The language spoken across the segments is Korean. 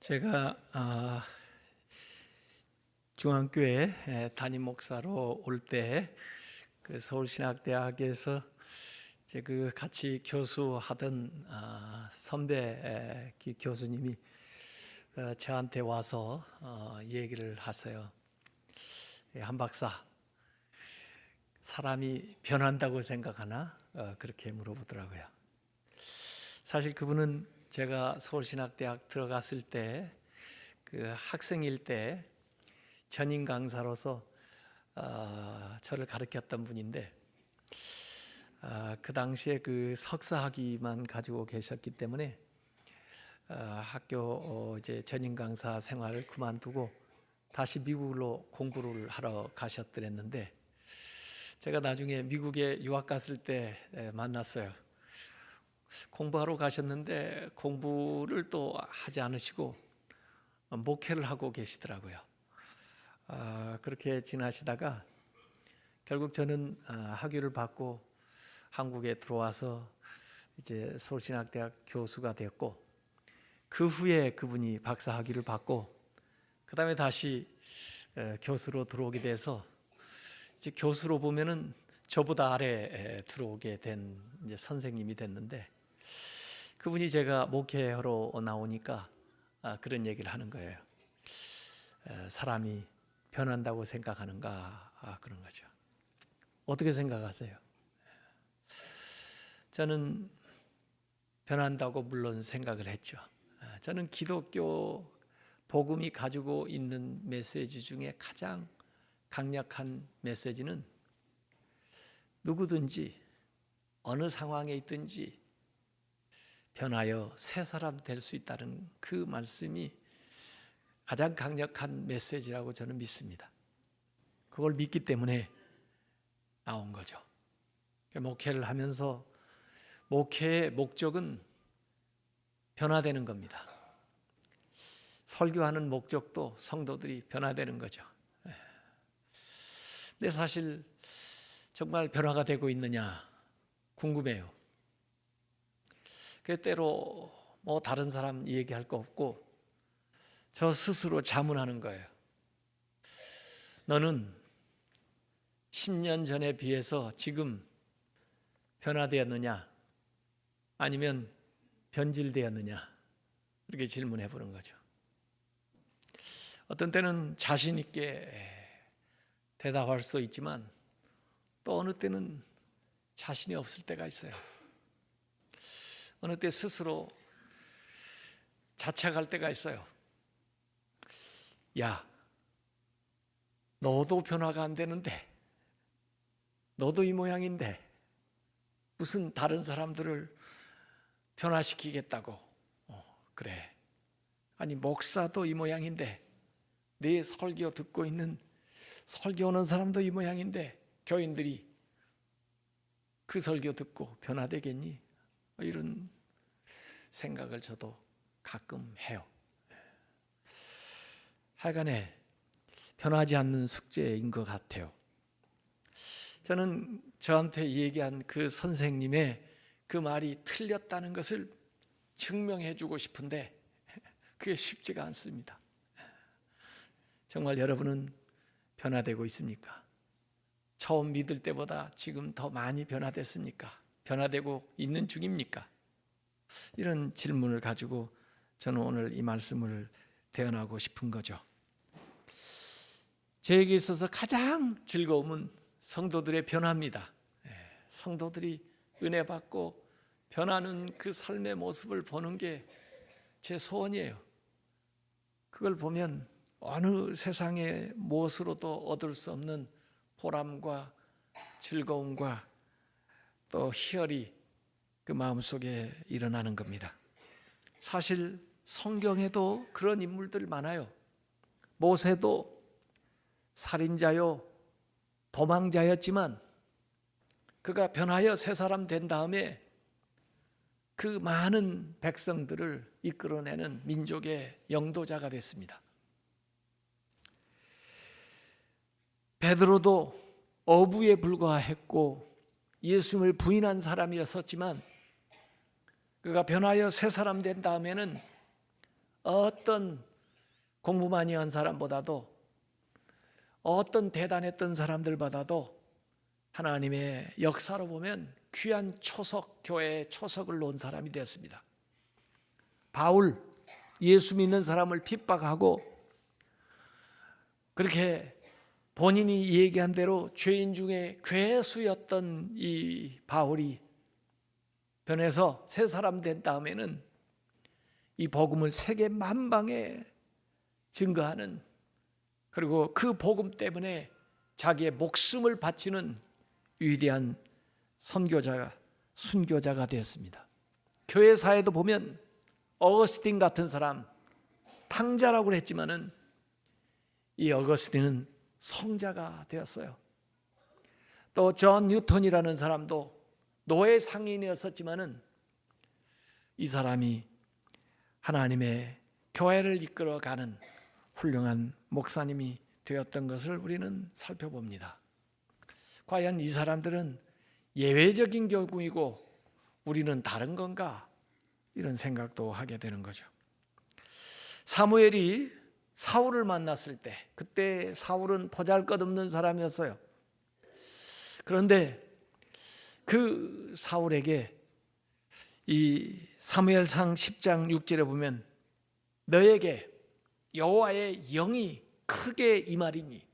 제가 중앙교회 담임 목사로 올 때 그 서울신학대학에서 이제 그 같이 교수하던 선배 교수님이 저한테 와서 얘기를 하세요. 한 박사, 사람이 변한다고 생각하나? 그렇게 물어보더라고요. 사실 그분은 제가 서울신학대학 들어갔을 때 그 학생일 때 전임 강사로서 저를 가르쳤던 분인데 그 당시에 그 석사 학위만 가지고 계셨기 때문에 학교 이제 전임 강사 생활을 그만두고 다시 미국으로 공부를 하러 가셨더랬는데 제가 나중에 미국에 유학 갔을 때 만났어요. 공부하러 가셨는데 공부를 또 하지 않으시고 목회를 하고 계시더라고요. 그렇게 지나시다가 결국 저는 학위를 받고 한국에 들어와서 이제 서울신학대학 교수가 되었고, 그 후에 그분이 박사 학위를 받고 그 다음에 다시 교수로 들어오게 돼서 이제 교수로 보면은 저보다 아래에 들어오게 된 이제 선생님이 됐는데, 그분이 제가 목회하러 나오니까 그런 얘기를 하는 거예요. 사람이 변한다고 생각하는가? 그런 거죠. 어떻게 생각하세요? 저는 변한다고 물론 생각을 했죠. 저는 기독교 복음이 가지고 있는 메시지 중에 가장 강력한 메시지는 누구든지 어느 상황에 있든지 변하여 새 사람 될 수 있다는 그 말씀이 가장 강력한 메시지라고 저는 믿습니다. 그걸 믿기 때문에 나온 거죠. 목회를 하면서 목회의 목적은 변화되는 겁니다. 설교하는 목적도 성도들이 변화되는 거죠. 근데 사실 정말 변화가 되고 있느냐 궁금해요. 그 때로 뭐 다른 사람 얘기할 거 없고 저 스스로 자문하는 거예요. 너는 10년 전에 비해서 지금 변화되었느냐 아니면 변질되었느냐, 이렇게 질문해 보는 거죠. 어떤 때는 자신 있게 대답할 수도 있지만 또 어느 때는 자신이 없을 때가 있어요. 어느 때 스스로 자책할 때가 있어요. 야, 너도 변화가 안 되는데, 너도 이 모양인데 무슨 다른 사람들을 변화시키겠다고. 그래. 아니 목사도 이 모양인데, 네 설교 듣고 있는 설교하는 사람도 이 모양인데 교인들이 그 설교 듣고 변화되겠니? 이런 생각을 저도 가끔 해요. 하여간에 변하지 않는 숙제인 것 같아요. 저는 저한테 얘기한 그 선생님의 그 말이 틀렸다는 것을 증명해 주고 싶은데 그게 쉽지가 않습니다. 정말 여러분은 변화되고 있습니까? 처음 믿을 때보다 지금 더 많이 변화됐습니까? 변화되고 있는 중입니까? 이런 질문을 가지고 저는 오늘 이 말씀을 대언하고 싶은 거죠. 저에게 있어서 가장 즐거움은 성도들의 변화입니다. 성도들이 은혜 받고 변하는 그 삶의 모습을 보는 게 제 소원이에요. 그걸 보면 어느 세상의 무엇으로도 얻을 수 없는 보람과 즐거움과 또 희열이 그 마음속에 일어나는 겁니다. 사실 성경에도 그런 인물들 많아요. 모세도 살인자요 도망자였지만 그가 변하여 새 사람 된 다음에 그 많은 백성들을 이끌어내는 민족의 영도자가 됐습니다. 베드로도 어부에 불과했고 예수님을 부인한 사람이었지만 그가 변하여 새 사람 된 다음에는 어떤 공부 많이 한 사람보다도 어떤 대단했던 사람들보다도 하나님의 역사로 보면 귀한 초석, 교회의 초석을 놓은 사람이 되었습니다. 바울, 예수 믿는 사람을 핍박하고 그렇게 본인이 얘기한 대로 죄인 중에 괴수였던 이 바울이 변해서 새 사람 된 다음에는 이 복음을 세계 만방에 증거하는, 그리고 그 복음 때문에 자기의 목숨을 바치는 위대한 선교자가, 순교자가 되었습니다. 교회사에도 보면 어거스틴 같은 사람, 탕자라고 했지만은 이 어거스틴은 성자가 되었어요. 또 존 뉴턴이라는 사람도 노예 상인이었었지만은 이 사람이 하나님의 교회를 이끌어가는 훌륭한 목사님이 되었던 것을 우리는 살펴봅니다. 과연 이 사람들은 예외적인 경우이고 우리는 다른 건가? 이런 생각도 하게 되는 거죠. 사무엘이 사울을 만났을 때, 그때 사울은 보잘것없는 사람이었어요. 그런데 그 사울에게 이 사무엘상 10장 6절에 보면 너에게 여호와의 영이 크게 임하리니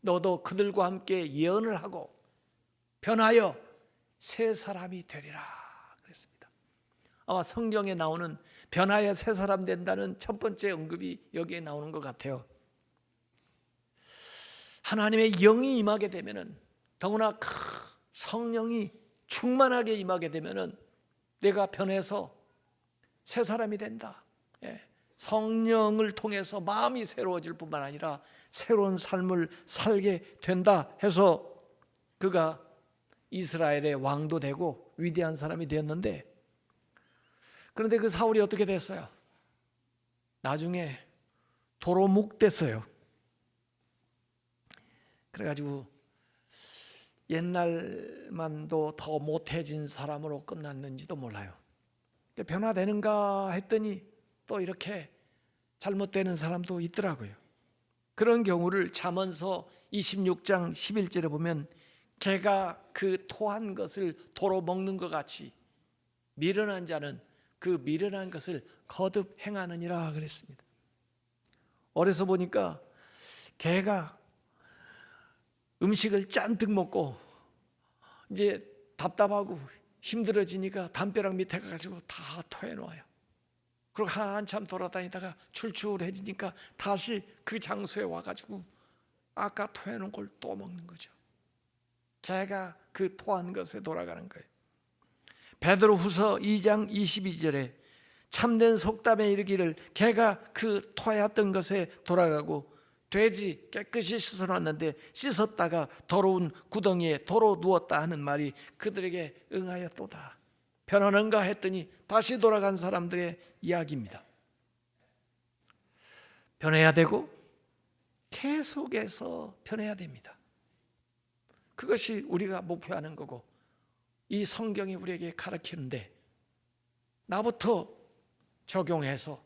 너도 그들과 함께 예언을 하고 변하여 새 사람이 되리라 그랬습니다. 아마 성경에 나오는 변하여 새 사람 된다는 첫 번째 언급이 여기에 나오는 것 같아요. 하나님의 영이 임하게 되면은, 더구나 성령이 충만하게 임하게 되면은 내가 변해서 새 사람이 된다. 성령을 통해서 마음이 새로워질 뿐만 아니라 새로운 삶을 살게 된다 해서 그가 이스라엘의 왕도 되고 위대한 사람이 되었는데, 그런데 그 사울이 어떻게 됐어요? 나중에 도로묵 됐어요. 그래가지고 옛날만도 더 못해진 사람으로 끝났는지도 몰라요. 변화되는가 했더니 또 이렇게 잘못되는 사람도 있더라고요. 그런 경우를 잠언서 26장 11절에 보면 개가 그 토한 것을 도로 먹는 것 같이 미련한 자는 그 미련한 것을 거듭 행하느니라 그랬습니다. 어려서 보니까 개가 음식을 잔뜩 먹고 이제 답답하고 힘들어지니까 담벼락 밑에 가가지고 다 토해놓아요. 그리고 한참 돌아다니다가 출출해지니까 다시 그 장소에 와가지고 아까 토해놓은 걸 또 먹는 거죠. 개가 그 토한 것에 돌아가는 거예요. 베드로후서 2장 22절에 참된 속담에 이르기를 개가 그 토하였던 것에 돌아가고 돼지 깨끗이 씻어놨는데 씻었다가 더러운 구덩이에 도로 누웠다 하는 말이 그들에게 응하였도다. 변하는가 했더니 다시 돌아간 사람들의 이야기입니다. 변해야 되고 계속해서 변해야 됩니다. 그것이 우리가 목표하는 거고 이 성경이 우리에게 가르치는데 나부터 적용해서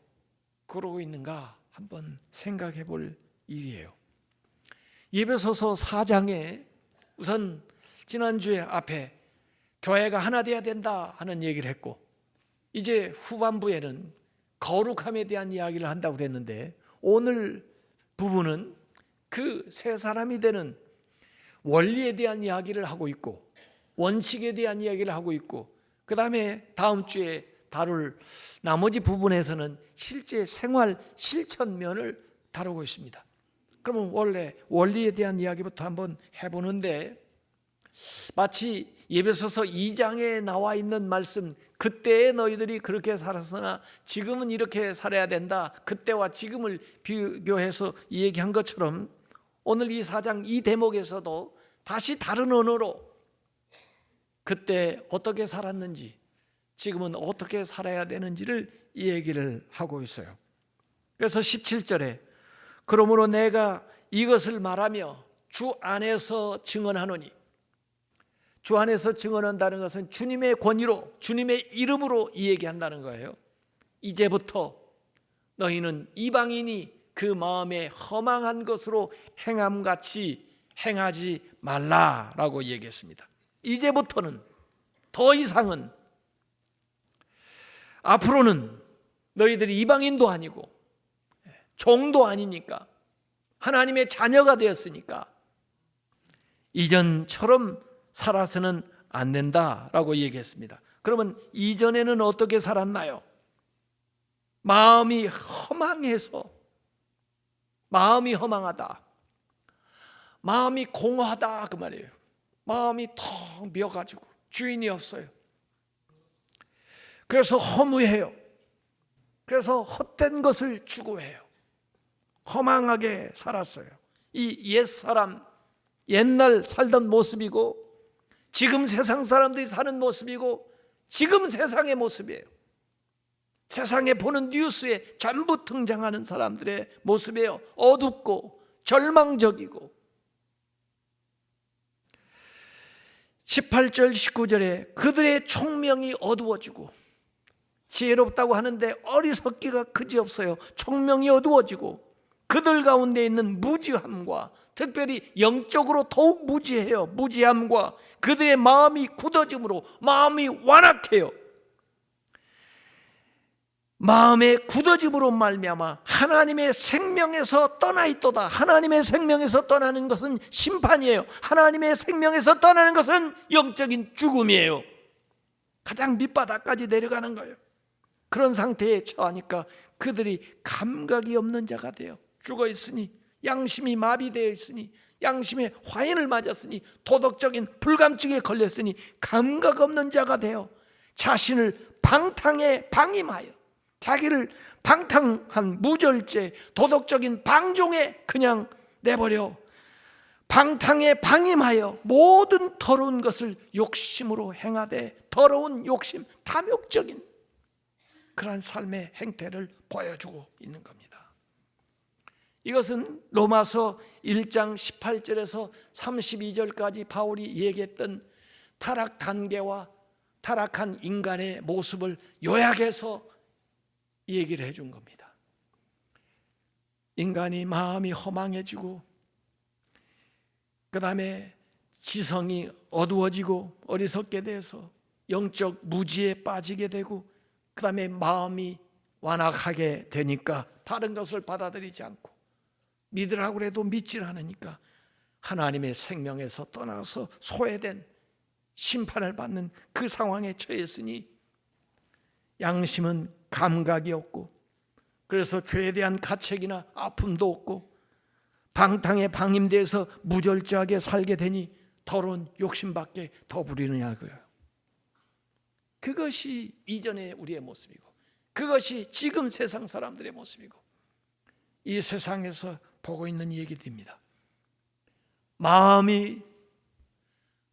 그러고 있는가 한번 생각해 볼 일이에요. 에베소서 4장에 우선 지난주에 앞에 교회가 하나 돼야 된다 하는 얘기를 했고 이제 후반부에는 거룩함에 대한 이야기를 한다고 그랬는데 오늘 부분은 그 새 사람이 되는 원리에 대한 이야기를 하고 있고 원칙에 대한 이야기를 하고 있고 그 다음에 다음 주에 다룰 나머지 부분에서는 실제 생활 실천면을 다루고 있습니다. 그러면 원래 원리에 대한 이야기부터 한번 해보는데 마치 에베소서 2장에 나와 있는 말씀 그때의 너희들이 그렇게 살았으나 지금은 이렇게 살아야 된다. 그때와 지금을 비교해서 얘기한 것처럼 오늘 이 4장 이 대목에서도 다시 다른 언어로 그때 어떻게 살았는지 지금은 어떻게 살아야 되는지를 얘기를 하고 있어요. 그래서 17절에 그러므로 내가 이것을 말하며 주 안에서 증언하노니 주 안에서 증언한다는 것은 주님의 권위로 주님의 이름으로 이 얘기한다는 거예요. 이제부터 너희는 이방인이 그 마음에 허망한 것으로 행함같이 행하지 말라라고 얘기했습니다. 이제부터는 더 이상은 앞으로는 너희들이 이방인도 아니고 종도 아니니까 하나님의 자녀가 되었으니까 이전처럼 살아서는 안 된다라고 얘기했습니다. 그러면 이전에는 어떻게 살았나요? 마음이 허망해서, 마음이 허망하다, 마음이 공허하다 그 말이에요. 마음이 텅 비어가지고 주인이 없어요. 그래서 허무해요. 그래서 헛된 것을 추구해요. 허망하게 살았어요. 이 옛사람, 옛날 살던 모습이고 지금 세상 사람들이 사는 모습이고 지금 세상의 모습이에요. 세상에 보는 뉴스에 전부 등장하는 사람들의 모습이에요. 어둡고 절망적이고. 18절 19절에 그들의 총명이 어두워지고, 지혜롭다고 하는데 어리석기가 그지없어요. 총명이 어두워지고 그들 가운데 있는 무지함과, 특별히 영적으로 더욱 무지해요. 무지함과 그들의 마음이 굳어짐으로 마음이 완악해요. 마음의 굳어짐으로 말미암아 하나님의 생명에서 떠나 있도다. 하나님의 생명에서 떠나는 것은 심판이에요. 하나님의 생명에서 떠나는 것은 영적인 죽음이에요. 가장 밑바닥까지 내려가는 거예요. 그런 상태에 처하니까 그들이 감각이 없는 자가 돼요. 죽어 있으니, 양심이 마비되어 있으니, 양심의 화인을 맞았으니, 도덕적인 불감증에 걸렸으니 감각 없는 자가 돼요. 자신을 방탕에 방임하여, 자기를 방탕한 무절제, 도덕적인 방종에 그냥 내버려 방탕에 방임하여 모든 더러운 것을 욕심으로 행하되, 더러운 욕심, 탐욕적인 그러한 삶의 행태를 보여주고 있는 겁니다. 이것은 로마서 1장 18절에서 32절까지 바울이 얘기했던 타락 단계와 타락한 인간의 모습을 요약해서 얘기를 해준 겁니다. 인간이 마음이 허망해지고, 그 다음에 지성이 어두워지고 어리석게 돼서 영적 무지에 빠지게 되고, 그 다음에 마음이 완악하게 되니까 다른 것을 받아들이지 않고, 믿으라고 해도 믿질 않으니까 하나님의 생명에서 떠나서 소외된 심판을 받는 그 상황에 처했으니, 양심은 감각이 없고, 그래서 죄에 대한 가책이나 아픔도 없고, 방탕에 방임돼서 무절제하게 살게 되니 더러운 욕심밖에 더 부리느냐고요. 그것이 이전의 우리의 모습이고, 그것이 지금 세상 사람들의 모습이고, 이 세상에서 보고 있는 얘기들입니다. 마음이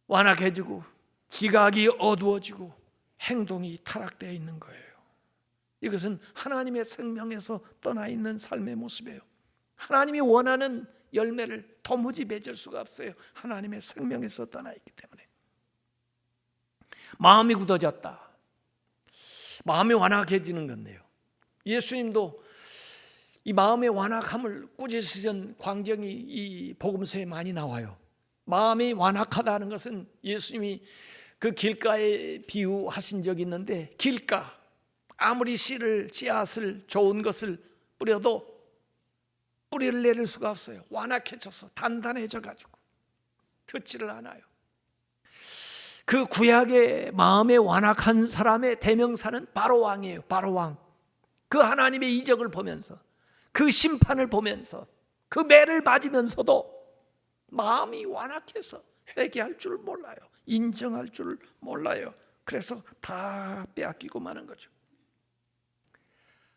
완악해지고 지각이 어두워지고 행동이 타락되어 있는 거예요. 이것은 하나님의 생명에서 떠나 있는 삶의 모습이에요. 하나님이 원하는 열매를 도무지 맺을 수가 없어요. 하나님의 생명에서 떠나 있기 때문에. 마음이 굳어졌다, 마음이 완악해지는 건데요, 예수님도 이 마음의 완악함을 꾸짖으신 광경이 이 복음서에 많이 나와요. 마음이 완악하다는 것은 예수님이 그 길가에 비유하신 적이 있는데, 길가, 아무리 씨앗을 좋은 것을 뿌려도 뿌리를 내릴 수가 없어요. 완악해져서 단단해져 가지고 듣지를 않아요. 그 구약의 마음에 완악한 사람의 대명사는 바로 왕이에요. 바로 왕. 그 하나님의 이적을 보면서, 그 심판을 보면서, 그 매를 맞으면서도 마음이 완악해서 회개할 줄 몰라요. 인정할 줄 몰라요. 그래서 다 빼앗기고 마는 거죠.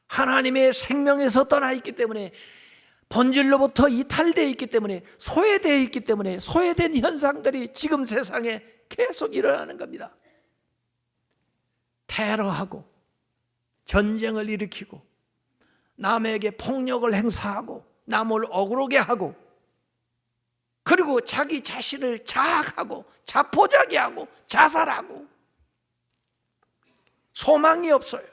하나님의 생명에서 떠나 있기 때문에, 본질로부터 이탈되어 있기 때문에, 소외되어 있기 때문에, 소외된 현상들이 지금 세상에 계속 일어나는 겁니다. 테러하고 전쟁을 일으키고 남에게 폭력을 행사하고 남을 억울하게 하고, 그리고 자기 자신을 자학하고 자포자기하고 자살하고, 소망이 없어요.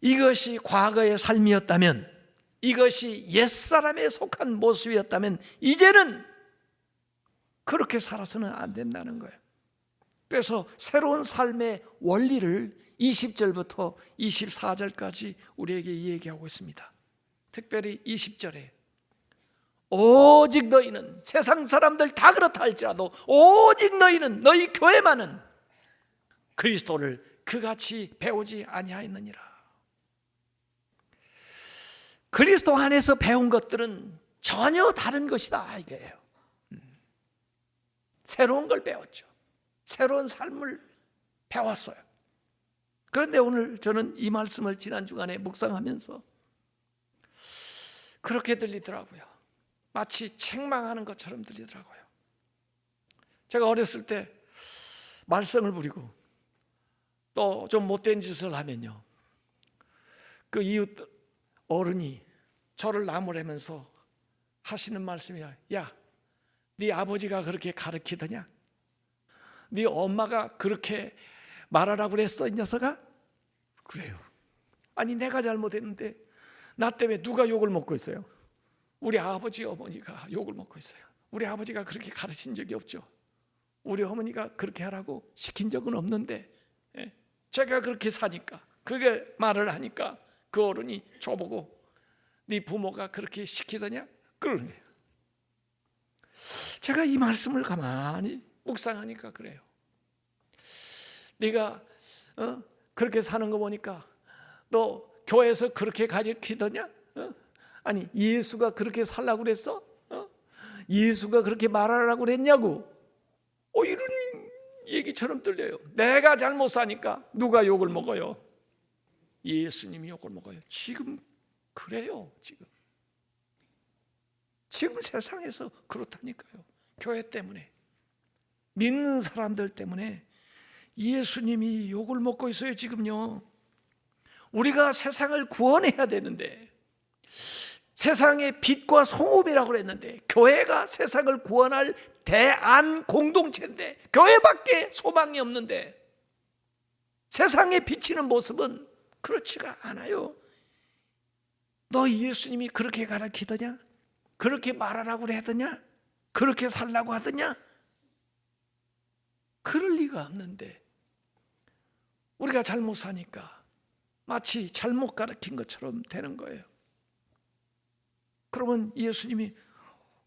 이것이 과거의 삶이었다면, 이것이 옛사람에 속한 모습이었다면 이제는 그렇게 살아서는 안 된다는 거예요. 그래서 새로운 삶의 원리를 20절부터 24절까지 우리에게 얘기하고 있습니다. 특별히 20절에 오직 너희는, 세상 사람들 다 그렇다 할지라도 오직 너희는, 너희 교회만은 그리스도를 그같이 배우지 아니하였느니라. 그리스도 안에서 배운 것들은 전혀 다른 것이다 이거예요. 새로운 걸 배웠죠. 새로운 삶을 배웠어요. 그런데 오늘 저는 이 말씀을 지난 주간에 묵상하면서 그렇게 들리더라고요. 마치 책망하는 것처럼 들리더라고요. 제가 어렸을 때 말썽을 부리고 또 좀 못된 짓을 하면요, 그 이웃 어른이 저를 나무라면서 하시는 말씀이야. 야, 네 아버지가 그렇게 가르치더냐? 네 엄마가 그렇게 말하라고 그랬어, 이 녀석아? 그래요. 아니, 내가 잘못했는데 나 때문에 누가 욕을 먹고 있어요? 우리 아버지 어머니가 욕을 먹고 있어요. 우리 아버지가 그렇게 가르친 적이 없죠. 우리 어머니가 그렇게 하라고 시킨 적은 없는데, 제가 그렇게 사니까, 그게 말을 하니까 그 어른이 저보고 네 부모가 그렇게 시키더냐? 그러는 거예요. 제가 이 말씀을 가만히 묵상하니까 그래요. 네가 그렇게 사는 거 보니까 너 교회에서 그렇게 가르치더냐? 아니, 예수가 그렇게 살라고 그랬어? 예수가 그렇게 말하라고 그랬냐고? 이런 얘기처럼 들려요. 내가 잘못 사니까 누가 욕을 먹어요? 예수님이 욕을 먹어요. 지금 그래요. 지금 세상에서 그렇다니까요. 교회 때문에, 믿는 사람들 때문에 예수님이 욕을 먹고 있어요. 지금요. 우리가 세상을 구원해야 되는데, 세상의 빛과 송음이라고 그랬는데, 교회가 세상을 구원할 대안 공동체인데 교회밖에 소망이 없는데, 세상에 비치는 모습은 그렇지가 않아요. 너 예수님이 그렇게 가르치더냐? 그렇게 말하라고 하더냐? 그렇게 살라고 하더냐? 그럴 리가 없는데 우리가 잘못 사니까 마치 잘못 가르친 것처럼 되는 거예요. 그러면 예수님이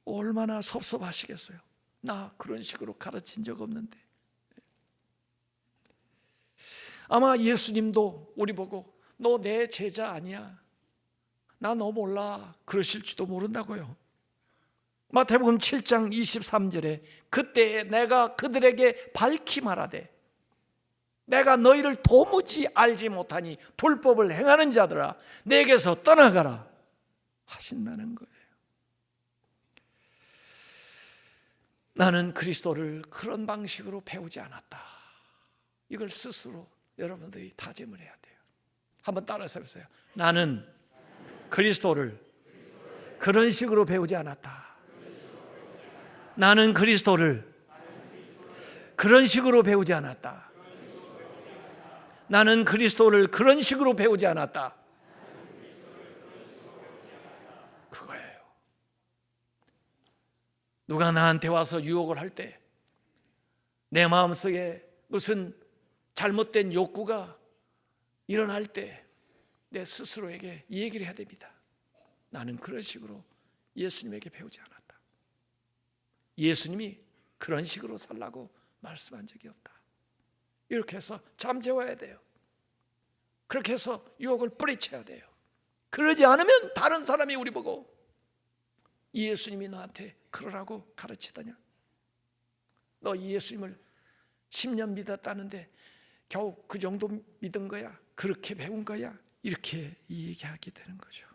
얼마나 섭섭하시겠어요. 나 그런 식으로 가르친 적 없는데. 아마 예수님도 우리 보고 너 내 제자 아니야, 나 너 몰라, 그러실지도 모른다고요. 마태복음 7장 23절에 그때 내가 그들에게 밝히 말하되 내가 너희를 도무지 알지 못하니 불법을 행하는 자들아 내게서 떠나가라 하신다는 거예요. 나는 그리스도를 그런 방식으로 배우지 않았다. 이걸 스스로 여러분들이 다짐을 해야 돼요. 한번 따라서 해보세요. 나는 그리스도를 그런 식으로 배우지 않았다. 나는 그리스도를 그런 식으로 배우지 않았다. 나는 그리스도를 그런 식으로 배우지 않았다. 그거예요. 누가 나한테 와서 유혹을 할 때 내 마음속에 무슨 잘못된 욕구가 일어날 때 내 스스로에게 이 얘기를 해야 됩니다. 나는 그런 식으로 예수님에게 배우지 않았다. 예수님이 그런 식으로 살라고 말씀한 적이 없다. 이렇게 해서 잠재워야 돼요. 그렇게 해서 유혹을 뿌리쳐야 돼요. 그러지 않으면 다른 사람이 우리 보고 예수님이 너한테 그러라고 가르치더냐? 너 예수님을 10년 믿었다는데 겨우 그 정도 믿은 거야? 그렇게 배운 거야? 이렇게 얘기하게 되는 거죠.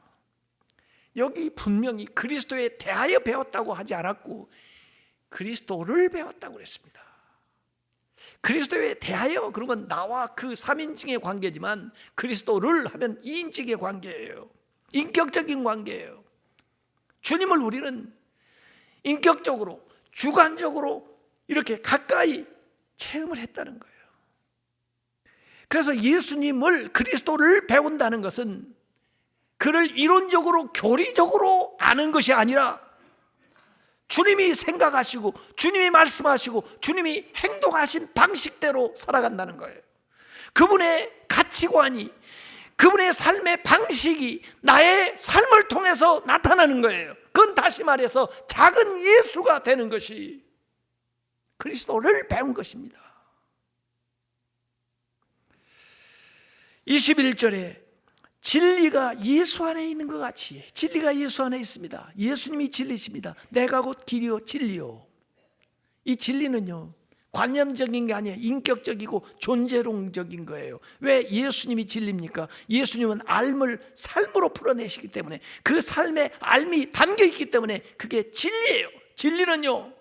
여기 분명히 그리스도에 대하여 배웠다고 하지 않았고 그리스도를 배웠다고 그랬습니다. 그리스도에 대하여 그러면 나와 그 3인칭의 관계지만 그리스도를 하면 2인칭의 관계예요. 인격적인 관계예요. 주님을 우리는 인격적으로 주관적으로 이렇게 가까이 체험을 했다는 거예요. 그래서 예수님을, 그리스도를 배운다는 것은 그를 이론적으로 교리적으로 아는 것이 아니라 주님이 생각하시고 주님이 말씀하시고 주님이 행동하신 방식대로 살아간다는 거예요. 그분의 가치관이, 그분의 삶의 방식이 나의 삶을 통해서 나타나는 거예요. 그건 다시 말해서 작은 예수가 되는 것이 그리스도를 배운 것입니다. 21절에 진리가 예수 안에 있는 것 같이, 진리가 예수 안에 있습니다. 예수님이 진리십니다. 내가 곧 길이요 진리요. 이 진리는요, 관념적인 게 아니에요. 인격적이고 존재론적인 거예요. 왜 예수님이 진리입니까? 예수님은 삶을 삶으로 풀어내시기 때문에, 그 삶에 삶이 담겨 있기 때문에 그게 진리예요. 진리는요,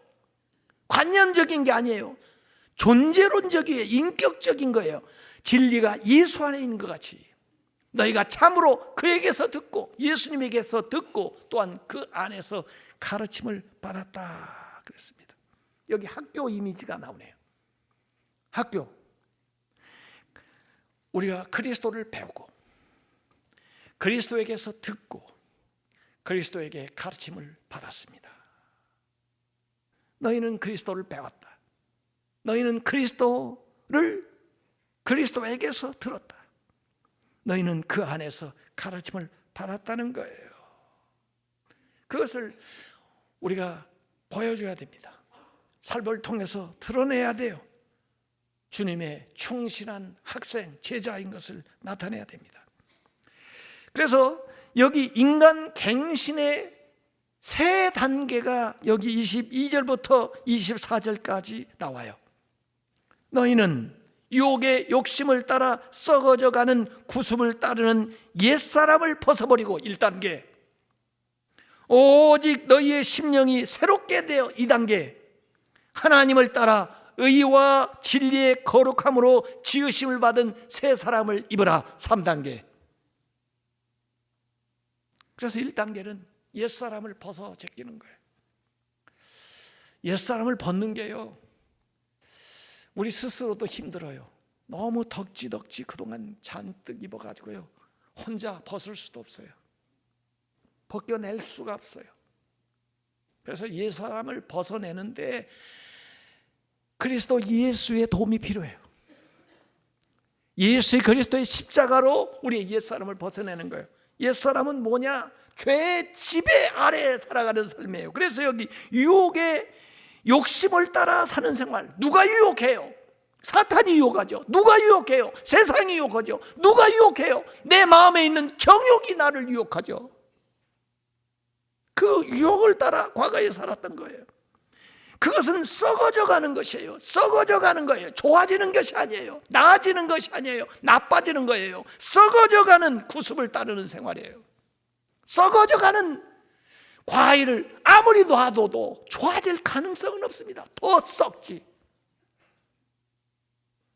관념적인 게 아니에요. 존재론적이에요. 인격적인 거예요. 진리가 예수 안에 있는 것 같이 너희가 참으로 그에게서 듣고 예수님에게서 듣고 또한 그 안에서 가르침을 받았다 그랬습니다. 여기 학교 이미지가 나오네요. 학교, 우리가 그리스도를 배우고 그리스도에게서 듣고 그리스도에게 가르침을 받았습니다. 너희는 그리스도를 배웠다. 너희는 그리스도에게서 들었다. 너희는 그 안에서 가르침을 받았다는 거예요. 그것을 우리가 보여줘야 됩니다. 삶을 통해서 드러내야 돼요. 주님의 충실한 학생, 제자인 것을 나타내야 됩니다. 그래서 여기 인간 갱신의 세 단계가 여기 22절부터 24절까지 나와요. 너희는 유혹의 욕심을 따라 썩어져가는 구습을 따르는 옛사람을 벗어버리고 1단계, 오직 너희의 심령이 새롭게 되어 2단계, 하나님을 따라 의와 진리의 거룩함으로 지으심을 받은 새 사람을 입으라 3단계. 그래서 1단계는 옛사람을 벗어 제끼는 거예요. 옛사람을 벗는 게요, 우리 스스로도 힘들어요. 너무 덕지덕지 그동안 잔뜩 입어가지고요, 혼자 벗을 수도 없어요. 벗겨낼 수가 없어요. 그래서 옛사람을 벗어내는데 그리스도 예수의 도움이 필요해요. 예수의 그리스도의 십자가로 우리의 옛사람을 벗어내는 거예요. 옛사람은 뭐냐? 죄의 지배 아래에 살아가는 삶이에요. 그래서 여기 유혹의 욕심을 따라 사는 생활. 누가 유혹해요? 사탄이 유혹하죠. 누가 유혹해요? 세상이 유혹하죠. 누가 유혹해요? 내 마음에 있는 정욕이 나를 유혹하죠. 그 유혹을 따라 과거에 살았던 거예요. 그것은 썩어져 가는 것이에요. 썩어져 가는 거예요. 좋아지는 것이 아니에요. 나아지는 것이 아니에요. 나빠지는 거예요. 썩어져 가는 구습을 따르는 생활이에요. 썩어져 가는 과일을 아무리 놔둬도 좋아질 가능성은 없습니다. 더 썩지.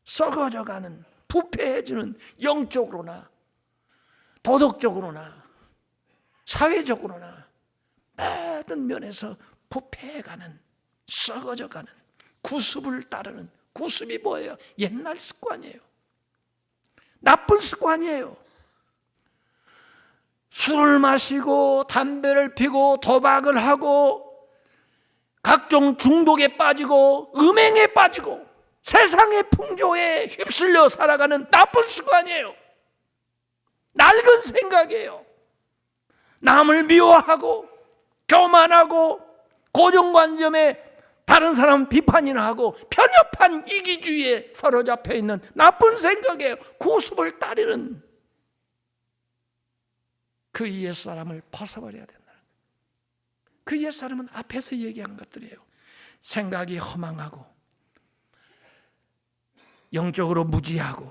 썩어져 가는, 부패해지는, 영적으로나 도덕적으로나 사회적으로나 모든 면에서 부패해가는, 썩어져가는 구습을 따르는, 구습이 뭐예요? 옛날 습관이에요. 나쁜 습관이에요. 술을 마시고 담배를 피고 도박을 하고 각종 중독에 빠지고 음행에 빠지고 세상의 풍조에 휩쓸려 살아가는 나쁜 습관이에요. 낡은 생각이에요. 남을 미워하고 교만하고 고정관념에 다른 사람 비판이나 하고 편협한 이기주의에 사로잡혀 있는 나쁜 생각이에요. 구습을 따르는 그 옛사람을 벗어버려야 된다는 거예요. 그 옛사람은 앞에서 얘기한 것들이에요. 생각이 허망하고 영적으로 무지하고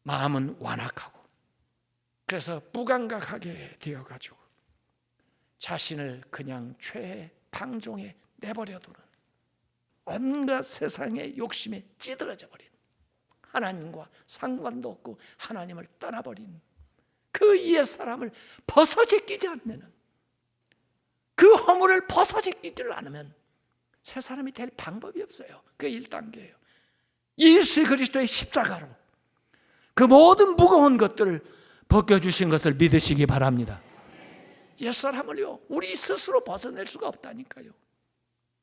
마음은 완악하고 그래서 무감각하게 되어가지고 자신을 그냥 죄의 방종에 내버려두는 온갖 세상의 욕심에 찌들어져 버린, 하나님과 상관도 없고 하나님을 떠나버린 그 옛사람을 벗어제끼지 않으면, 그 허물을 벗어제끼지를 않으면 새 사람이 될 방법이 없어요. 그게 1단계예요. 예수 그리스도의 십자가로 그 모든 무거운 것들을 벗겨주신 것을 믿으시기 바랍니다. 옛사람을요, 우리 스스로 벗어낼 수가 없다니까요.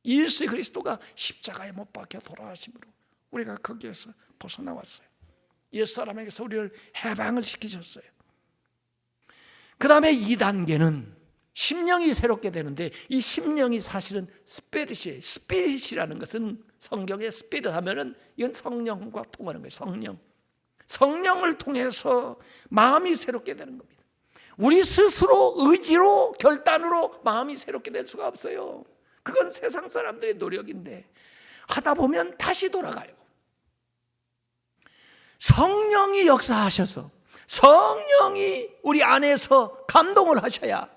예수 그리스도가 십자가에 못 박혀 돌아가심으로 우리가 거기에서 벗어나왔어요. 옛사람에게서 우리를 해방을 시키셨어요. 그 다음에 2단계는 심령이 새롭게 되는데, 이 심령이 사실은 스피릿이에요. 스피릿이라는 것은 성경의 스피릿 하면은 이건 성령과 통하는 거예요. 성령을 통해서 마음이 새롭게 되는 겁니다. 우리 스스로 의지로 결단으로 마음이 새롭게 될 수가 없어요. 그건 세상 사람들의 노력인데 하다 보면 다시 돌아가요. 성령이 역사하셔서 성령이 우리 안에서 감동을 하셔야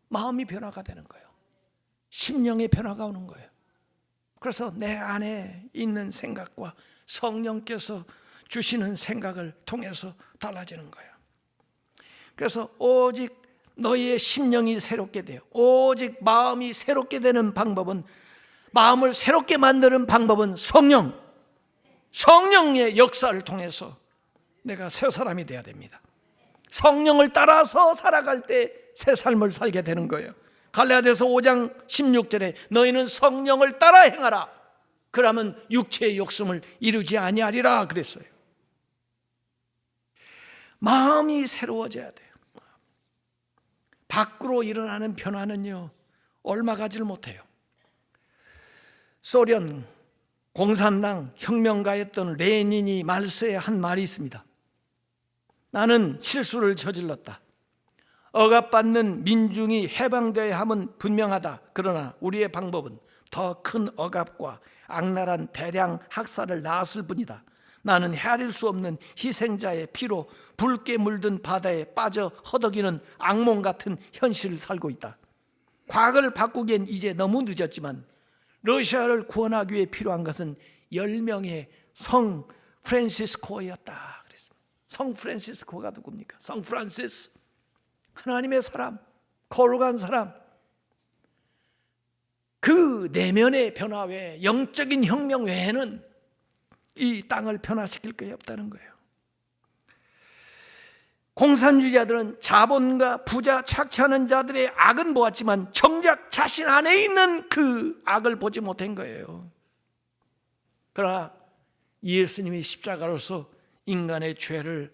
마음이 변화가 되는 거예요. 심령의 변화가 오는 거예요. 그래서 내 안에 있는 생각과 성령께서 주시는 생각을 통해서 달라지는 거예요. 그래서 오직 너희의 심령이 새롭게 돼요. 오직 마음이 새롭게 되는 방법은, 마음을 새롭게 만드는 방법은 성령의 역사를 통해서 내가 새 사람이 돼야 됩니다. 성령을 따라서 살아갈 때 새 삶을 살게 되는 거예요. 갈라디아서 5장 16절에 너희는 성령을 따라 행하라. 그러면 육체의 욕심을 이루지 아니하리라 그랬어요. 마음이 새로워져야 돼요. 밖으로 일어나는 변화는요, 얼마 가지를 못해요. 소련 공산당 혁명가였던 레닌이 말세에 한 말이 있습니다. 나는 실수를 저질렀다. 억압받는 민중이 해방되어야 함은 분명하다. 그러나 우리의 방법은 더 큰 억압과 악랄한 대량 학살을 낳았을 뿐이다. 나는 헤아릴 수 없는 희생자의 피로 붉게 물든 바다에 빠져 허덕이는 악몽 같은 현실을 살고 있다. 과거를 바꾸기엔 이제 너무 늦었지만 러시아를 구원하기 위해 필요한 것은 10명의 성 프란시스코였다 그랬습니다. 성 프란시스코가 누굽니까? 성 프란시스, 하나님의 사람, 거룩한 사람. 그 내면의 변화 외에, 영적인 혁명 외에는 이 땅을 변화시킬 것이 없다는 거예요. 공산주의자들은 자본가 부자 착취하는 자들의 악은 보았지만 정작 자신 안에 있는 그 악을 보지 못한 거예요. 그러나 예수님이 십자가로서 인간의 죄를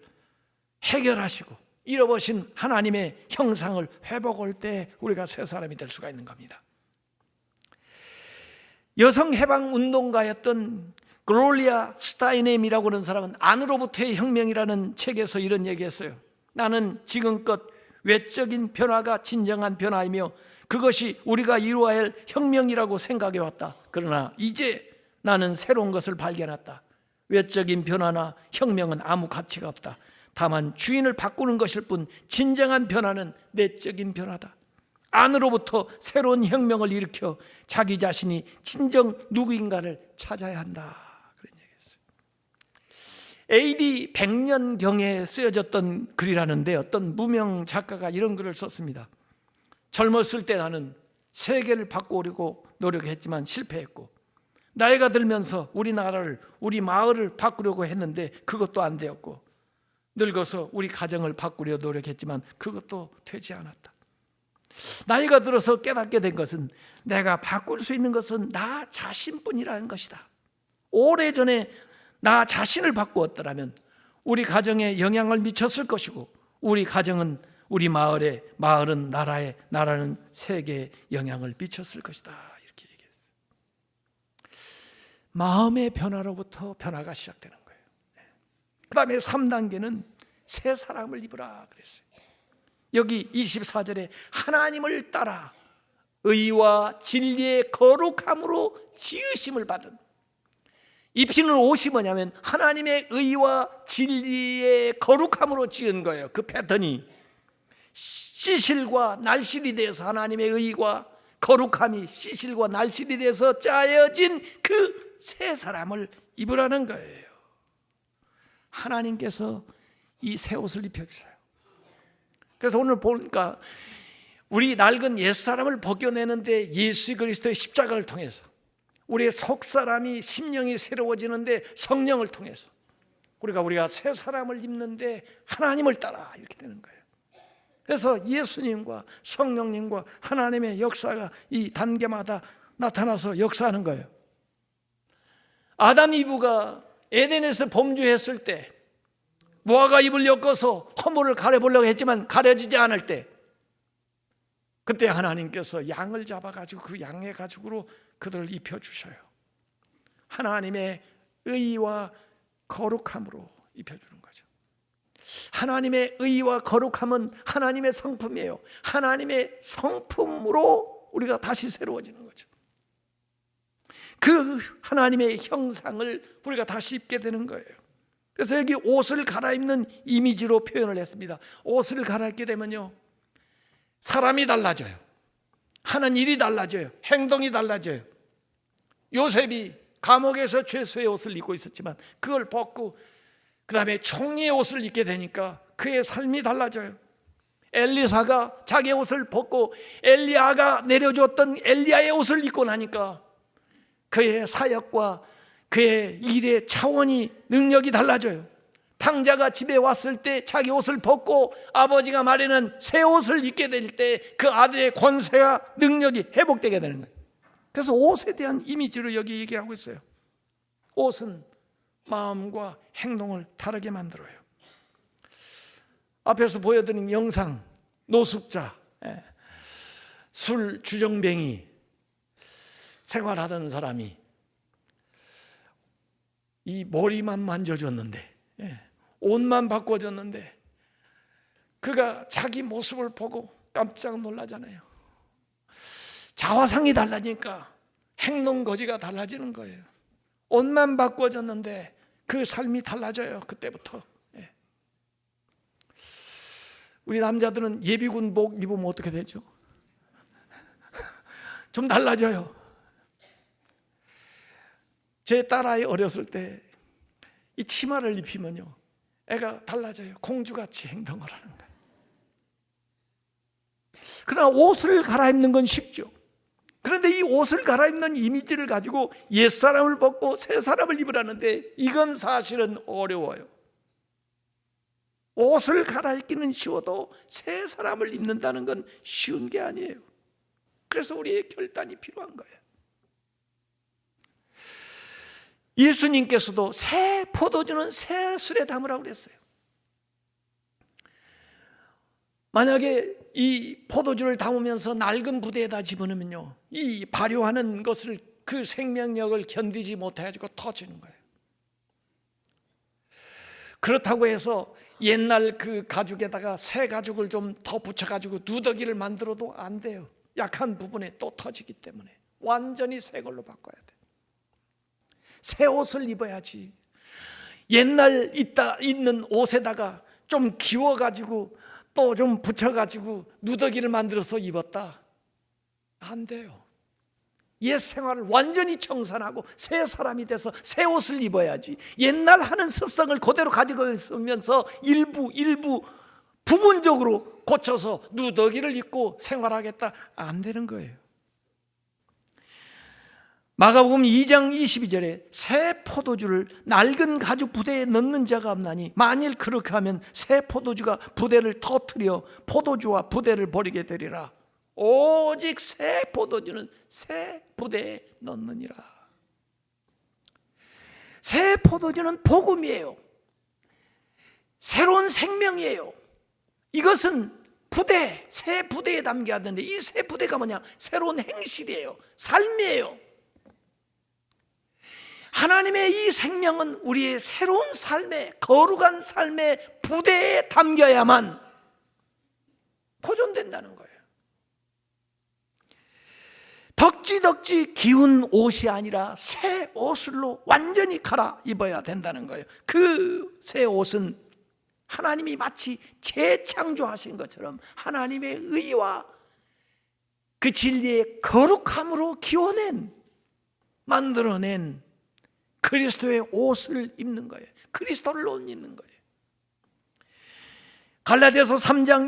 해결하시고 잃어버린 하나님의 형상을 회복할 때 우리가 새 사람이 될 수가 있는 겁니다. 여성 해방 운동가였던 글로리아 스타이넴이라고 하는 사람은 안으로부터의 혁명이라는 책에서 이런 얘기했어요. 나는 지금껏 외적인 변화가 진정한 변화이며 그것이 우리가 이루어야 할 혁명이라고 생각해왔다. 그러나 이제 나는 새로운 것을 발견했다. 외적인 변화나 혁명은 아무 가치가 없다. 다만 주인을 바꾸는 것일 뿐 진정한 변화는 내적인 변화다. 안으로부터 새로운 혁명을 일으켜 자기 자신이 진정 누구인가를 찾아야 한다. 그런 얘기했어요. AD 100년경에 쓰여졌던 글이라는데 어떤 무명 작가가 이런 글을 썼습니다. 젊었을 때 나는 세계를 바꾸려고 노력했지만 실패했고, 나이가 들면서 우리나라를, 우리 마을을 바꾸려고 했는데 그것도 안 되었고, 늙어서 우리 가정을 바꾸려 노력했지만 그것도 되지 않았다. 나이가 들어서 깨닫게 된 것은 내가 바꿀 수 있는 것은 나 자신뿐이라는 것이다. 오래전에 나 자신을 바꾸었더라면 우리 가정에 영향을 미쳤을 것이고, 우리 가정은 우리 마을에, 마을은 나라에, 나라는 세계에 영향을 미쳤을 것이다. 이렇게 얘기했어요. 마음의 변화로부터 변화가 시작되는 거예요. 그 다음에 3단계는 새 사람을 입으라 그랬어요. 여기 24절에 하나님을 따라 의와 진리의 거룩함으로 지으심을 받은, 입히는 옷이 뭐냐면 하나님의 의와 진리의 거룩함으로 지은 거예요. 그 패턴이 시실과 날실이 돼서, 하나님의 의와 거룩함이 시실과 날실이 돼서 짜여진 그 새 사람을 입으라는 거예요. 하나님께서 이 새 옷을 입혀주셔요. 그래서 오늘 보니까 우리 낡은 옛사람을 벗겨내는데 예수 그리스도의 십자가를 통해서, 우리의 속사람이 심령이 새로워지는데 성령을 통해서, 우리가 새 사람을 입는데 하나님을 따라 이렇게 되는 거예요. 그래서 예수님과 성령님과 하나님의 역사가 이 단계마다 나타나서 역사하는 거예요. 아담 이브가 에덴에서 범죄했을 때 무화과 잎을 엮어서 허물을 가려보려고 했지만 가려지지 않을 때, 그때 하나님께서 양을 잡아가지고 그 양의 가죽으로 그들을 입혀주셔요. 하나님의 의와 거룩함으로 입혀주는 거죠. 하나님의 의와 거룩함은 하나님의 성품이에요. 하나님의 성품으로 우리가 다시 새로워지는 거죠. 그 하나님의 형상을 우리가 다시 입게 되는 거예요. 그래서 여기 옷을 갈아입는 이미지로 표현을 했습니다. 옷을 갈아입게 되면요, 사람이 달라져요. 하는 일이 달라져요. 행동이 달라져요. 요셉이 감옥에서 죄수의 옷을 입고 있었지만 그걸 벗고 그 다음에 총리의 옷을 입게 되니까 그의 삶이 달라져요. 엘리사가 자기의 옷을 벗고 엘리야가 내려줬던 엘리야의 옷을 입고 나니까 그의 사역과 그의 일의 차원이, 능력이 달라져요. 탕자가 집에 왔을 때 자기 옷을 벗고 아버지가 마련한 새 옷을 입게 될 때 그 아들의 권세와 능력이 회복되게 되는 거예요. 그래서 옷에 대한 이미지로 여기 얘기하고 있어요. 옷은 마음과 행동을 다르게 만들어요. 앞에서 보여드린 영상, 노숙자, 술 주정뱅이 생활하던 사람이 이 머리만 만져줬는데, 옷만 바꿔줬는데 그가 자기 모습을 보고 깜짝 놀라잖아요. 자화상이 달라지니까 행동 거지가 달라지는 거예요. 옷만 바꿔줬는데 그 삶이 달라져요. 그때부터. 우리 남자들은 예비군복 입으면 어떻게 되죠? 좀 달라져요. 제 딸아이 어렸을 때 이 치마를 입히면요, 애가 달라져요. 공주같이 행동을 하는 거예요. 그러나 옷을 갈아입는 건 쉽죠. 그런데 이 옷을 갈아입는 이미지를 가지고 옛사람을 벗고 새사람을 입으라는데 이건 사실은 어려워요. 옷을 갈아입기는 쉬워도 새사람을 입는다는 건 쉬운 게 아니에요. 그래서 우리의 결단이 필요한 거예요. 예수님께서도 새 포도주는 새 술에 담으라고 그랬어요. 만약에 이 포도주를 담으면서 낡은 부대에다 집어넣으면요, 이 발효하는 것을, 그 생명력을 견디지 못해가지고 터지는 거예요. 그렇다고 해서 옛날 그 가죽에다가 새 가죽을 좀 더 붙여가지고 누더기를 만들어도 안 돼요. 약한 부분에 또 터지기 때문에 완전히 새 걸로 바꿔야 돼요. 새 옷을 입어야지. 옛날 있는 옷에다가 좀 기워가지고 또 좀 붙여가지고 누더기를 만들어서 입었다, 안 돼요. 옛 생활을 완전히 청산하고 새 사람이 돼서 새 옷을 입어야지. 옛날 하는 습성을 그대로 가지고 있으면서 일부 부분적으로 고쳐서 누더기를 입고 생활하겠다, 안 되는 거예요. 마가복음 2장 22절에 새 포도주를 낡은 가죽 부대에 넣는 자가 없나니 만일 그렇게 하면 새 포도주가 부대를 터뜨려 포도주와 부대를 버리게 되리라. 오직 새 포도주는 새 부대에 넣느니라. 새 포도주는 복음이에요. 새로운 생명이에요. 이것은 부대, 새 부대에 담겨야 되는데 이 새 부대가 뭐냐? 새로운 행실이에요. 삶이에요. 하나님의 이 생명은 우리의 새로운 삶의, 거룩한 삶의 부대에 담겨야만 보존된다는 거예요. 덕지덕지 기운 옷이 아니라 새 옷으로 완전히 갈아입어야 된다는 거예요. 그 새 옷은 하나님이 마치 재창조하신 것처럼 하나님의 의와 그 진리의 거룩함으로 기워낸, 만들어낸 그리스도의 옷을 입는 거예요. 그리스도를 옷 입는 거예요. 갈라디아서 3장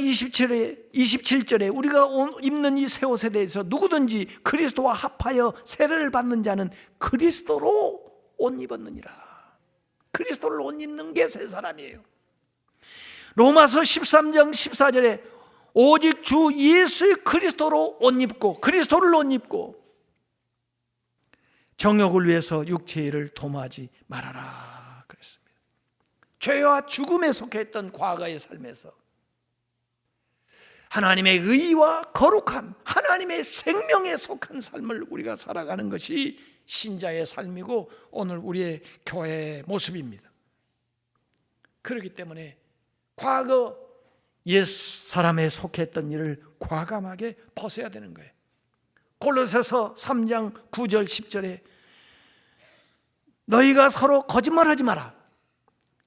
27절에 우리가 입는 이 새 옷에 대해서 누구든지 그리스도와 합하여 세례를 받는 자는 그리스도로 옷 입었느니라. 그리스도를 옷 입는 게 새 사람이에요. 로마서 13장 14절에 오직 주 예수 그리스도로 옷 입고, 그리스도를 옷 입고 정욕을 위해서 육체의 일을 도모하지 말아라 그랬습니다. 죄와 죽음에 속했던 과거의 삶에서 하나님의 의와 거룩함, 하나님의 생명에 속한 삶을 우리가 살아가는 것이 신자의 삶이고 오늘 우리의 교회의 모습입니다. 그렇기 때문에 과거 옛사람에 속했던 일을 과감하게 벗어야 되는 거예요. 골로새서 3장 9절 10절에 너희가 서로 거짓말하지 마라.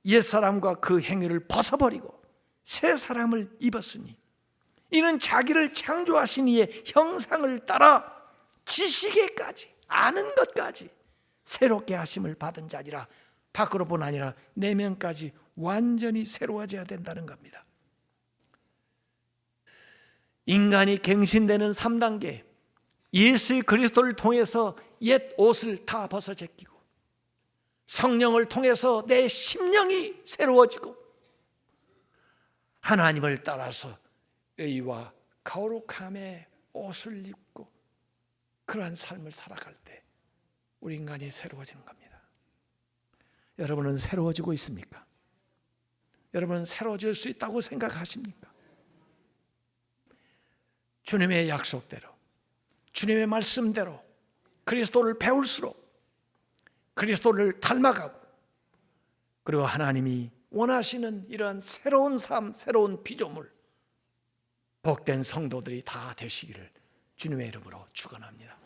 옛사람과 그 행위를 벗어버리고 새 사람을 입었으니 이는 자기를 창조하신 이의 형상을 따라 지식에까지, 아는 것까지 새롭게 하심을 받은 자니라. 밖으로뿐 아니라 내면까지 완전히 새로워져야 된다는 겁니다. 인간이 갱신되는 3단계, 예수 그리스도를 통해서 옛 옷을 다 벗어 제끼고 성령을 통해서 내 심령이 새로워지고 하나님을 따라서 의와 거룩함의 옷을 입고 그러한 삶을 살아갈 때 우리 인간이 새로워지는 겁니다. 여러분은 새로워지고 있습니까? 여러분은 새로워질 수 있다고 생각하십니까? 주님의 약속대로, 주님의 말씀대로 그리스도를 배울수록 그리스도를 닮아가고, 그리고 하나님이 원하시는 이러한 새로운 삶, 새로운 피조물, 복된 성도들이 다 되시기를 주님의 이름으로 축원합니다.